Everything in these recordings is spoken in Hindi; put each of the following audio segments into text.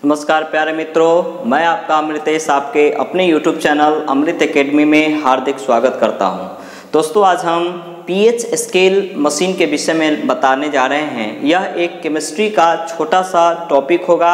नमस्कार प्यारे मित्रों, मैं आपका अमृतेश आपके अपने YouTube चैनल अमृत एकेडमी में हार्दिक स्वागत करता हूं। दोस्तों, आज हम pH स्केल मशीन के विषय में बताने जा रहे हैं। यह एक केमिस्ट्री का छोटा सा टॉपिक होगा।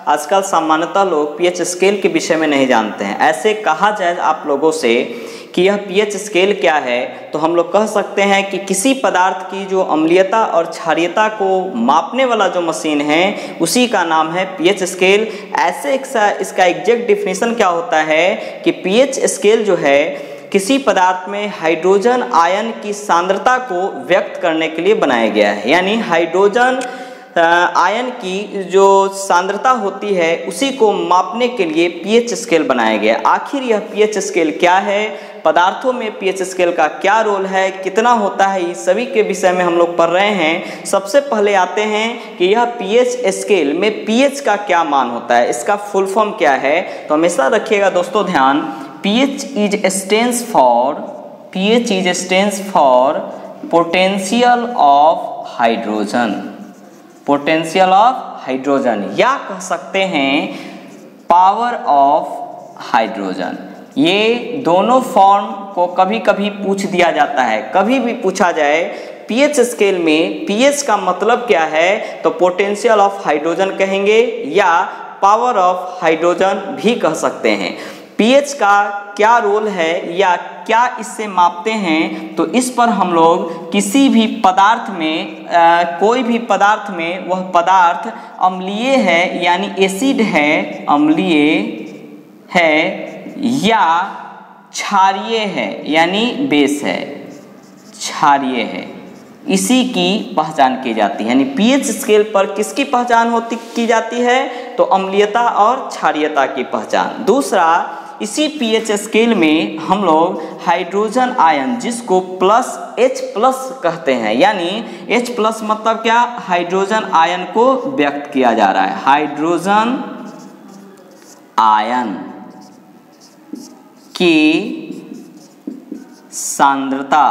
आजकल सामान्यतः लोग pH स्केल के विषय में नहीं जानते हैं। ऐसे कहा जाए आप लोगों से कि यह pH स्केल क्या है, तो हम लोग कह सकते हैं कि किसी पदार्थ की जो अम्लीयता और क्षारीयता को मापने वाला जो मशीन है उसी का नाम है pH स्केल। ऐसे इसका एग्जैक्ट डिफिनीशन क्या होता है कि pH स्केल जो है किसी पदार्थ में हाइड्रोजन आयन की सांद्रता को व्यक्त करने के लिए बनाया गया है। यानी हाइड्रोजन आयन की जो सांद्रता होती है उसी को मापने के लिए pH स्केल बनाया गया। आखिर यह pH स्केल क्या है, पदार्थों में pH स्केल का क्या रोल है, कितना होता है, इस सभी के विषय में हम लोग पढ़ रहे हैं। सबसे पहले आते हैं कि यह pH स्केल में pH का क्या मान होता है, इसका फुल फॉर्म क्या है। तो हमेशा रखिएगा दोस्तों ध्यान, pH stands for potential of hydrogen, potential of hydrogen, या कह सकते हैं पावर ऑफ हाइड्रोजन। ये दोनों फॉर्म को कभी कभी पूछ दिया जाता है। कभी भी पूछा जाए pH स्केल में pH का मतलब क्या है, तो पोटेंशियल ऑफ हाइड्रोजन कहेंगे या पावर ऑफ हाइड्रोजन भी कह सकते हैं। pH का क्या रोल है या क्या इससे मापते हैं, तो इस पर हम लोग किसी भी पदार्थ में कोई भी पदार्थ में वह पदार्थ अम्लीय है यानी एसिड है, अम्लीय है या क्षारीय है यानी बेस है, क्षारीय है, इसी की पहचान की जाती है। यानी pH स्केल पर किसकी पहचान की जाती है, तो अम्लीयता और क्षारीयता की पहचान। दूसरा, इसी pH स्केल में हम लोग हाइड्रोजन आयन जिसको H+ कहते हैं, यानी H+ मतलब क्या, हाइड्रोजन आयन को व्यक्त किया जा रहा है। हाइड्रोजन आयन की सांद्रता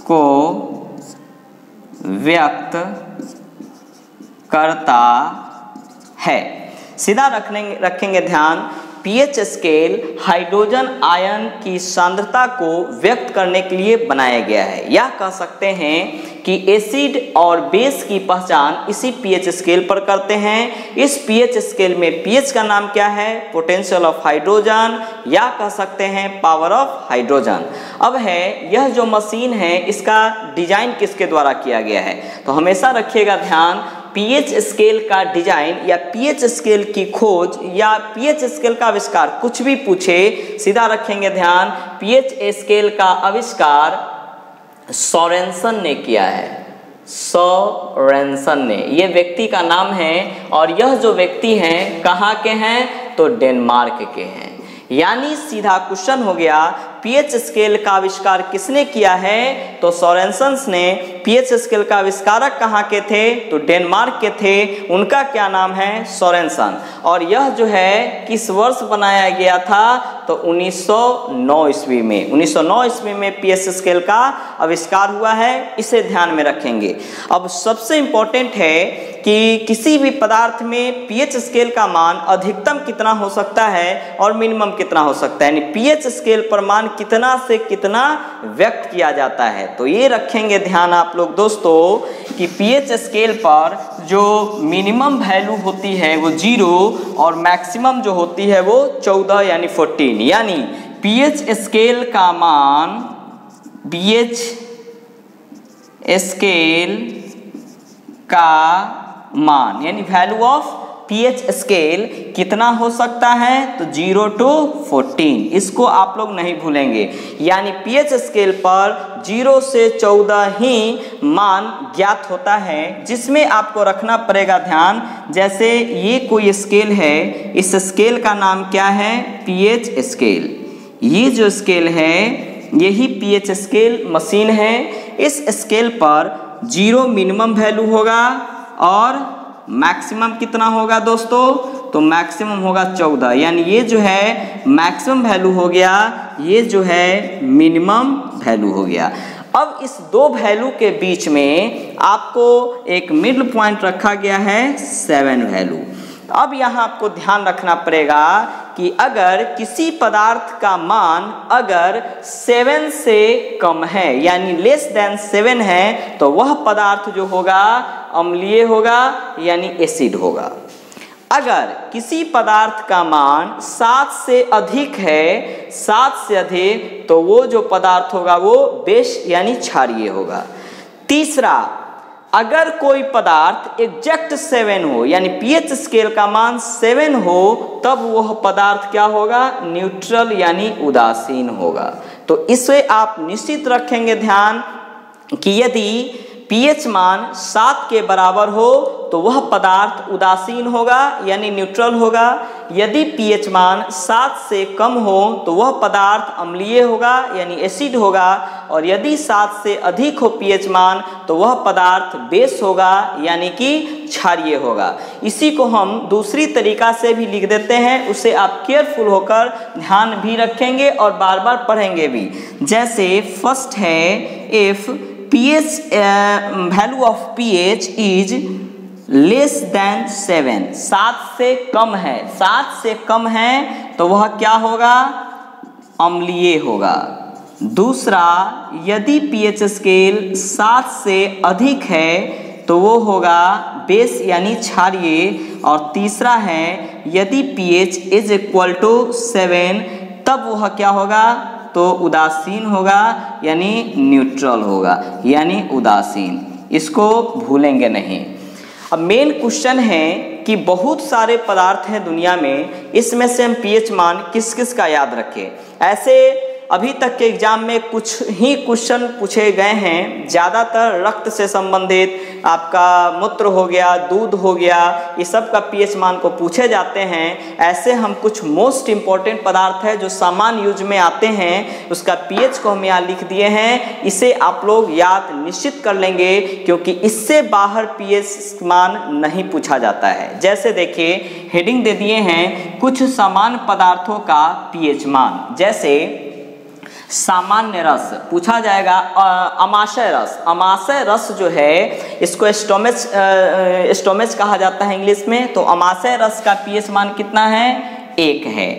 को व्यक्त करता है। सीधा रखेंगे ध्यान, pH स्केल हाइड्रोजन आयन की सांद्रता को व्यक्त करने के लिए बनाया गया है। या कह सकते हैं कि एसिड और बेस की पहचान इसी pH स्केल पर करते हैं। इस pH स्केल में pH का नाम क्या है, पोटेंशियल ऑफ हाइड्रोजन, या कह सकते हैं पावर ऑफ हाइड्रोजन। अब है यह जो मशीन है इसका डिजाइन किसके द्वारा किया गया है, तो हमेशा रखिएगा ध्यान, pH स्केल का डिजाइन या pH स्केल की खोज या pH स्केल का आविष्कार, कुछ भी पूछे सीधा रखेंगे ध्यान, pH स्केल का आविष्कार सोरेनसन ने किया है। सोरेनसन ने, ये व्यक्ति का नाम है और यह जो व्यक्ति हैं कहाँ के हैं, तो डेनमार्क के हैं। यानी सीधा क्वेश्चन हो गया, pH स्केल का आविष्कार किसने किया है, तो सोरेनसन ने। pH स्केल का आविष्कारक कहाँ के थे, तो डेनमार्क के थे। उनका क्या नाम है, सोरेनसन। और यह जो है किस वर्ष बनाया गया था, तो 1909 ईस्वी में। 1909 ईस्वी में pH स्केल का आविष्कार हुआ है, इसे ध्यान में रखेंगे। अब सबसे इम्पोर्टेंट है कि किसी भी पदार्थ में pH स्केल का मान अधिकतम कितना हो सकता है और मिनिमम कितना हो सकता है, यानी pH स्केल पर मान कितना से कितना व्यक्त किया जाता है। तो ये रखेंगे ध्यान आप लोग दोस्तों कि pH स्केल पर जो मिनिमम वैल्यू होती है वो 0 और मैक्सिमम जो होती है वो 14 यानी 14। यानी pH स्केल का मान, pH स्केल का मान यानी वैल्यू ऑफ pH स्केल कितना हो सकता है, तो 0 to 14, इसको आप लोग नहीं भूलेंगे। यानी pH स्केल पर 0 से 14 ही मान ज्ञात होता है, जिसमें आपको रखना पड़ेगा ध्यान। जैसे ये कोई स्केल है, इस स्केल का नाम क्या है, pH स्केल। ये जो स्केल है यही pH स्केल मशीन है। इस स्केल पर 0 मिनिमम वैल्यू होगा और मैक्सिमम कितना होगा दोस्तों, तो मैक्सिमम होगा 14। यानी ये जो है मैक्सिमम वैल्यू हो गया, ये जो है मिनिमम वैल्यू हो गया। अब इस दो वैल्यू के बीच में आपको एक मिडिल पॉइंट रखा गया है 7 वैल्यू। अब यहाँ आपको ध्यान रखना पड़ेगा कि अगर किसी पदार्थ का मान अगर 7 से कम है यानी लेस देन 7 है तो वह पदार्थ जो होगा अम्लीय होगा यानी एसिड होगा। अगर किसी पदार्थ का मान 7 से अधिक है, 7 से अधिक, तो वो जो पदार्थ होगा वो बेस यानी क्षारीय होगा। तीसरा, अगर कोई पदार्थ एग्जैक्ट 7 हो यानी पीएच स्केल का मान 7 हो तब वह पदार्थ क्या होगा, न्यूट्रल यानी उदासीन होगा। तो इसे आप निश्चित रखेंगे ध्यान कि यदि पीएच मान 7 के बराबर हो तो वह पदार्थ उदासीन होगा यानी न्यूट्रल होगा। यदि पीएच मान 7 से कम हो तो वह पदार्थ अम्लीय होगा यानी एसिड होगा, और यदि 7 से अधिक हो पीएच मान तो वह पदार्थ बेस होगा यानी कि क्षारीय होगा। इसी को हम दूसरी तरीका से भी लिख देते हैं, उसे आप केयरफुल होकर ध्यान भी रखेंगे और बार बार पढ़ेंगे भी। जैसे फर्स्ट है, if pH value of pH is less than 7, 7 से कम है, 7 से कम है तो वह क्या होगा, अम्लीय होगा। दूसरा, यदि pH स्केल 7 से अधिक है तो वो होगा बेस यानी क्षारीय। और तीसरा है, यदि pH इज इक्वल टू 7 तब वह क्या होगा, तो उदासीन होगा यानी न्यूट्रल होगा यानी उदासीन। इसको भूलेंगे नहीं। अब मेन क्वेश्चन है कि बहुत सारे पदार्थ हैं दुनिया में, इसमें से हम पीएच मान किस किस का याद रखें। ऐसे अभी तक के एग्जाम में कुछ ही क्वेश्चन पूछे गए हैं, ज़्यादातर रक्त से संबंधित, आपका मूत्र हो गया, दूध हो गया, ये सब का पीएच मान को पूछे जाते हैं। ऐसे हम कुछ मोस्ट इम्पॉर्टेंट पदार्थ है जो सामान्य यूज में आते हैं, उसका पीएच को हम यहाँ लिख दिए हैं। इसे आप लोग याद निश्चित कर लेंगे क्योंकि इससे बाहर पीएच मान नहीं पूछा जाता है। जैसे देखिए हेडिंग दे दिए हैं कुछ सामान्य पदार्थों का पीएच मान। जैसे सामान्य रस पूछा जाएगा, अमाशय रस। अमाशय रस जो है इसको स्टोमेज कहा जाता है इंग्लिश में। तो अमाशय रस का पीएच मान कितना है, 1 है।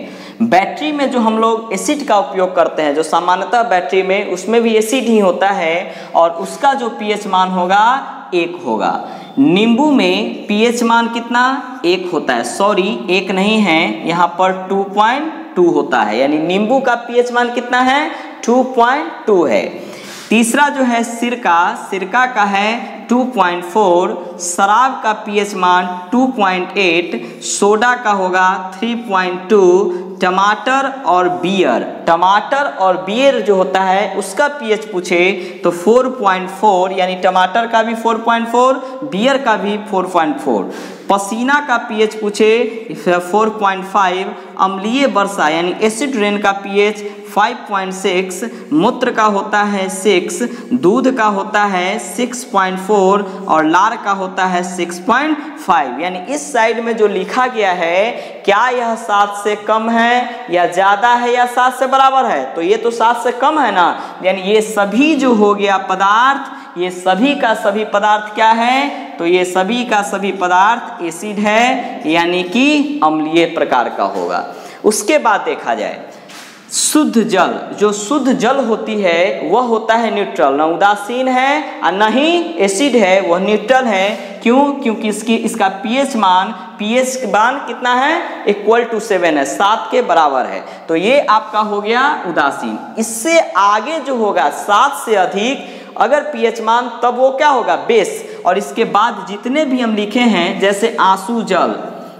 बैटरी में जो हम लोग एसिड का उपयोग करते हैं, जो सामान्यतः बैटरी में उसमें भी एसिड ही होता है और उसका जो पीएच मान होगा 1 होगा। नींबू में पीएच मान कितना, 1 होता है। सॉरी 1 नहीं है, यहाँ पर 2.2 होता है, यानी नींबू का पीएच मान कितना है, 2.2 है। तीसरा जो है सिरका, सिरका का है 2.4, शराब का पीएच मान 2.8, सोडा का होगा 3.2, टमाटर और बियर, टमाटर और बियर जो होता है उसका पीएच पूछे तो 4.4, यानी टमाटर का भी 4.4, बियर का भी 4.4। पसीना का पीएच पूछे 4.5, अम्लीय वर्षा यानी एसिड रेन का पीएच 5.6, मूत्र का होता है 6, दूध का होता है 6.4 और लार का होता है 6.5। यानी इस साइड में जो लिखा गया है क्या यह 7 से कम है या ज़्यादा है या 7 से बराबर है, तो ये तो 7 से कम है ना, यानी ये सभी जो हो गया पदार्थ, ये सभी का सभी पदार्थ क्या है, तो ये सभी का सभी पदार्थ एसिड है यानी कि अम्लीय प्रकार का होगा। उसके बाद देखा जाए शुद्ध जल, जो शुद्ध जल होती है वह होता है न्यूट्रल, ना उदासीन है और ना ही एसिड है, वह न्यूट्रल है। क्यों, क्योंकि इसका पीएच मान कितना है, इक्वल टू 7 है, 7 के बराबर है। तो ये आपका हो गया उदासीन। इससे आगे जो होगा 7 से अधिक अगर पीएच मान, तब वो क्या होगा, बेस। और इसके बाद जितने भी हम लिखे हैं, जैसे आंसू जल,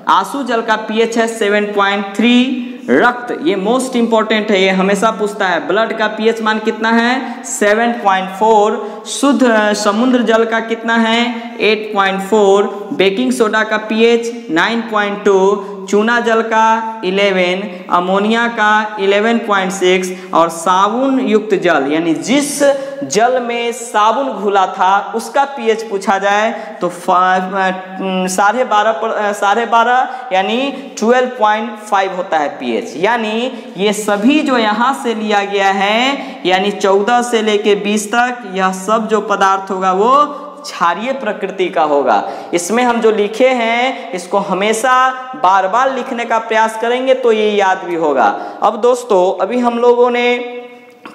आंसू जल का पीएच है 7.3। रक्त, ये मोस्ट इंपॉर्टेंट है, ये हमेशा पूछता है, ब्लड का पीएच मान कितना है 7.4। शुद्ध समुद्र जल का कितना है 8.4। बेकिंग सोडा का पीएच 9.2। चूना जल का 11, अमोनिया का 11.6 और साबुन युक्त जल यानी जिस जल में साबुन घुला था उसका पीएच पूछा जाए तो 12.5 यानी 12.5 होता है पीएच। यानी ये सभी जो यहाँ से लिया गया है यानी 14 से लेके 20 तक यह सब जो पदार्थ होगा वो क्षारीय प्रकृति का होगा। इसमें हम जो लिखे हैं इसको हमेशा बार बार लिखने का प्रयास करेंगे तो ये याद भी होगा। अब दोस्तों अभी हम लोगों ने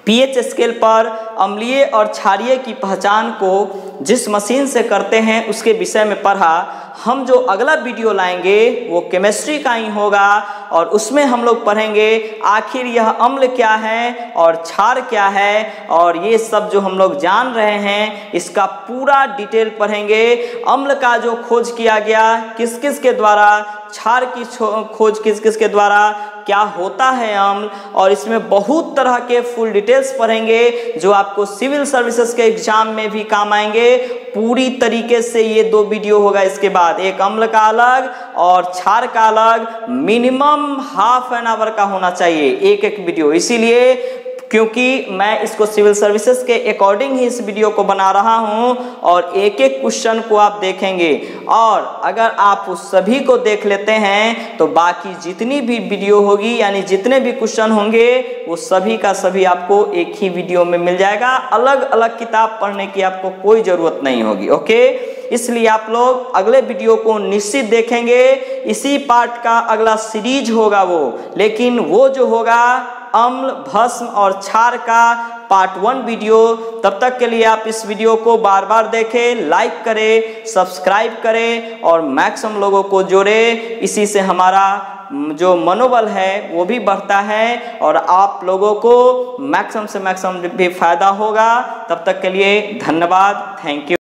पीएच स्केल पर अम्लीय और क्षारीय की पहचान को जिस मशीन से करते हैं उसके विषय में पढ़ा। हम जो अगला वीडियो लाएंगे वो केमिस्ट्री का ही होगा और उसमें हम लोग पढ़ेंगे आखिर यह अम्ल क्या है और क्षार क्या है और ये सब जो हम लोग जान रहे हैं इसका पूरा डिटेल पढ़ेंगे। अम्ल का जो खोज किया गया किस किस के द्वारा, क्षार की खोज किस किस के द्वारा, क्या होता है अम्ल, और इसमें बहुत तरह के फुल डिटेल्स पढ़ेंगे जो आपको सिविल सर्विसेज के एग्जाम में भी काम आएंगे। पूरी तरीके से ये 2 वीडियो होगा इसके बाद, एक अम्ल का अलग और क्षार का अलग। मिनिमम हाफ एन आवर का होना चाहिए एक एक वीडियो, इसीलिए क्योंकि मैं इसको सिविल सर्विसेज के अकॉर्डिंग ही इस वीडियो को बना रहा हूं और एक एक क्वेश्चन को आप देखेंगे और अगर आप उस सभी को देख लेते हैं तो बाकी जितनी भी वीडियो होगी यानी जितने भी क्वेश्चन होंगे वो सभी का सभी आपको एक ही वीडियो में मिल जाएगा। अलग अलग किताब पढ़ने की आपको कोई जरूरत नहीं होगी। ओके, इसलिए आप लोग अगले वीडियो को निश्चित देखेंगे। इसी पार्ट का अगला सीरीज होगा वो, लेकिन वो जो होगा अम्ल, भस्म और क्षार का पार्ट 1 वीडियो। तब तक के लिए आप इस वीडियो को बार बार देखें, लाइक करें, सब्सक्राइब करें और मैक्सिमम लोगों को जोड़े। इसी से हमारा जो मनोबल है वो भी बढ़ता है और आप लोगों को मैक्सिमम से मैक्सिमम भी फायदा होगा। तब तक के लिए धन्यवाद, थैंक यू।